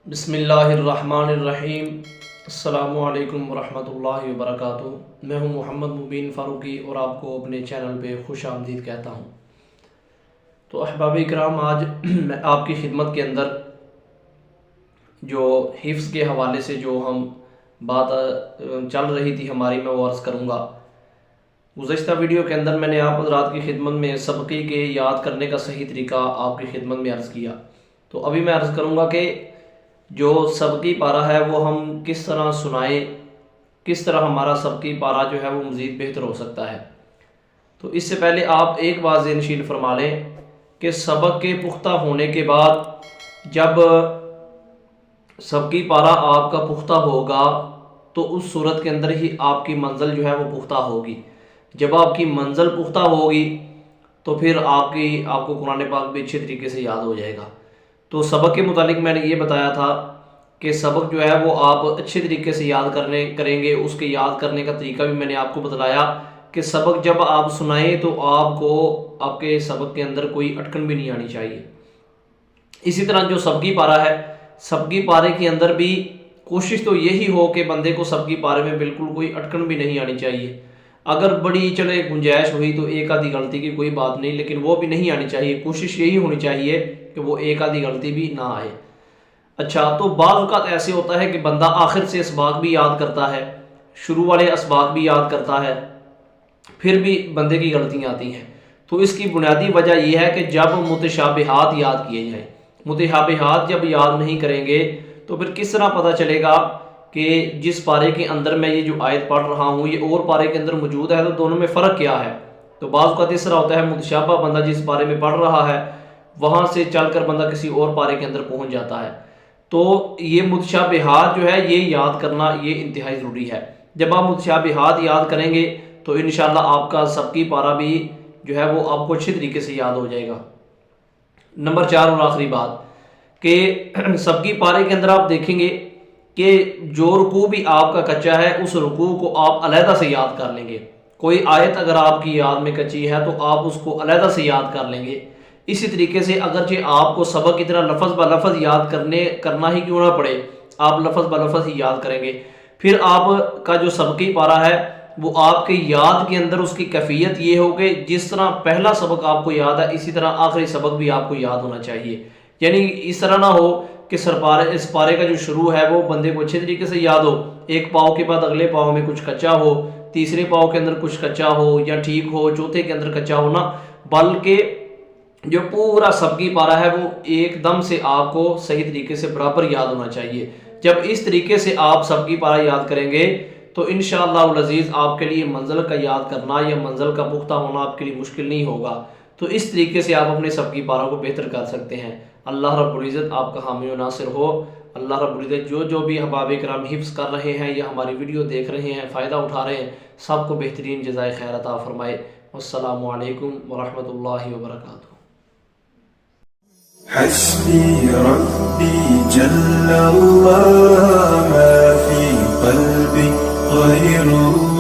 बिस्मिल्लाहिर्रहमानिर्रहीम। अस्सलामु अलैकुम वरहमतुल्लाहि वबरकातुहू। मैं हूं मोहम्मद मुबीन फ़ारूकी और आपको अपने चैनल पे खुश आमदीद कहता हूं। तो अहबाब इकराम, आज मैं आपकी खिदमत के अंदर जो हिफ्ज़ के हवाले से जो हम बात चल रही थी हमारी, मैं वो अर्ज़ करूँगा। गुज़श्ता वीडियो के अंदर मैंने आप हज़रात की खिदमत में सबकी के याद करने का सही तरीका आपकी खिदमत में अर्ज़ किया। तो अभी मैं अर्ज़ करूँगा कि जो सबकी पारा है वो हम किस तरह सुनाएं, किस तरह हमारा सबकी पारा जो है वो मज़ीद बेहतर हो सकता है। तो इससे पहले आप एक बात ज़हनशीन फरमा लें कि सबक के पुख्ता होने के बाद जब सबकी पारा आपका पुख्ता होगा तो उस सूरत के अंदर ही आपकी मंजिल जो है वो पुख्ता होगी। जब आपकी मंजिल पुख्ता होगी तो फिर आपको कुरान पाक भी अच्छे तरीके से याद हो जाएगा। तो सबक के मुतालिक मैंने ये बताया था कि सबक जो है वो आप अच्छे तरीके से याद करेंगे। उसके याद करने का तरीका भी मैंने आपको बतलाया कि सबक जब आप सुनाएं तो आपको आपके सबक के अंदर कोई अटकन भी नहीं आनी चाहिए। इसी तरह जो सबकी पारा है, सबकी पारे के अंदर भी कोशिश तो यही हो कि बंदे को सबकी पारे में बिल्कुल कोई अटकन भी नहीं आनी चाहिए। अगर बड़ी चले गुंजाइश हुई तो एक आधी गलती की कोई बात नहीं, लेकिन वो भी नहीं आनी चाहिए। कोशिश यही होनी चाहिए कि वो एक आधी गलती भी ना आए। अच्छा, तो बाज़ औक़ात ऐसे होता है कि बंदा आखिर से असबाक भी याद करता है, शुरू वाले असबाक भी याद करता है, फिर भी बंदे की गलतियाँ आती हैं। तो इसकी बुनियादी वजह यह है कि जब मुतशाबिहात याद किए जाएँ, मुतशाबिहात जब याद नहीं करेंगे तो फिर किस तरह पता चलेगा कि जिस पारे के अंदर मैं ये जो आयत पढ़ रहा हूँ ये और पारे के अंदर मौजूद है, तो दोनों में फ़र्क क्या है। तो बाज़ औक़ात इस तरह होता है, मुतशाबा बंदा जिस पारे में पढ़ रहा है वहाँ से चलकर बंदा किसी और पारे के अंदर पहुँच जाता है। तो ये मुतशाबिहात जो है ये याद करना ये इंतहाई ज़रूरी है। जब आप मुतशाबिहात याद करेंगे तो इंशाअल्लाह आपका सबकी पारा भी जो है वो आपको अच्छे तरीके से याद हो जाएगा। नंबर 4 और आखिरी बात कि सबकी पारे के अंदर आप देखेंगे कि जो रुकू भी आपका कच्चा है उस रुकू को आप अलहदा से याद कर लेंगे। कोई आयत अगर आपकी याद में कच्ची है तो आप उसको अलहदा से याद कर लेंगे। इसी तरीके से अगरचे आपको सबक की तरह लफ्ज़ ब लफ्ज़ याद करना ही क्यों ना पड़े, आप लफ्ज़ ब लफ्ज़ ही याद करेंगे। फिर आपका जो सबकी पारा है वो आपके याद के अंदर उसकी कैफियत ये हो कि जिस तरह पहला सबक आपको याद है इसी तरह आखिरी सबक भी आपको याद होना चाहिए। यानी इस तरह ना हो कि इस पारे का जो शुरू है वो बंदे को अच्छे तरीके से याद हो, एक पाव के बाद अगले पाव में कुछ कच्चा हो, तीसरे पाव के अंदर कुछ कच्चा हो या ठीक हो, चौथे के अंदर कच्चा हो ना, बल्कि जो पूरा सबकी पारा है वो एकदम से आपको सही तरीके से बराबर याद होना चाहिए। जब इस तरीके से आप सबकी पारा याद करेंगे तो इंशाअल्लाह अज़ीज़ आपके लिए मंजिल का याद करना या मंजिल का पुख्ता होना आपके लिए मुश्किल नहीं होगा। तो इस तरीके से आप अपने सबकी पारा को बेहतर कर सकते हैं। अल्लाह रब्बुल इज़्ज़त आपका हामी व नासिर हो। अल्लाह रब्बुल इज़्ज़त जो भी अहबाब इकराम हिफ्ज़ कर रहे हैं या हमारी वीडियो देख रहे हैं, फ़ायदा उठा रहे हैं, सबको बेहतरीन जज़ाए खैर अता फरमाए। अस्सलामु अलैकुम व रहमतुल्लाहि व बरकातुहू। حسبي ربي جل الله ما في قلبي غيره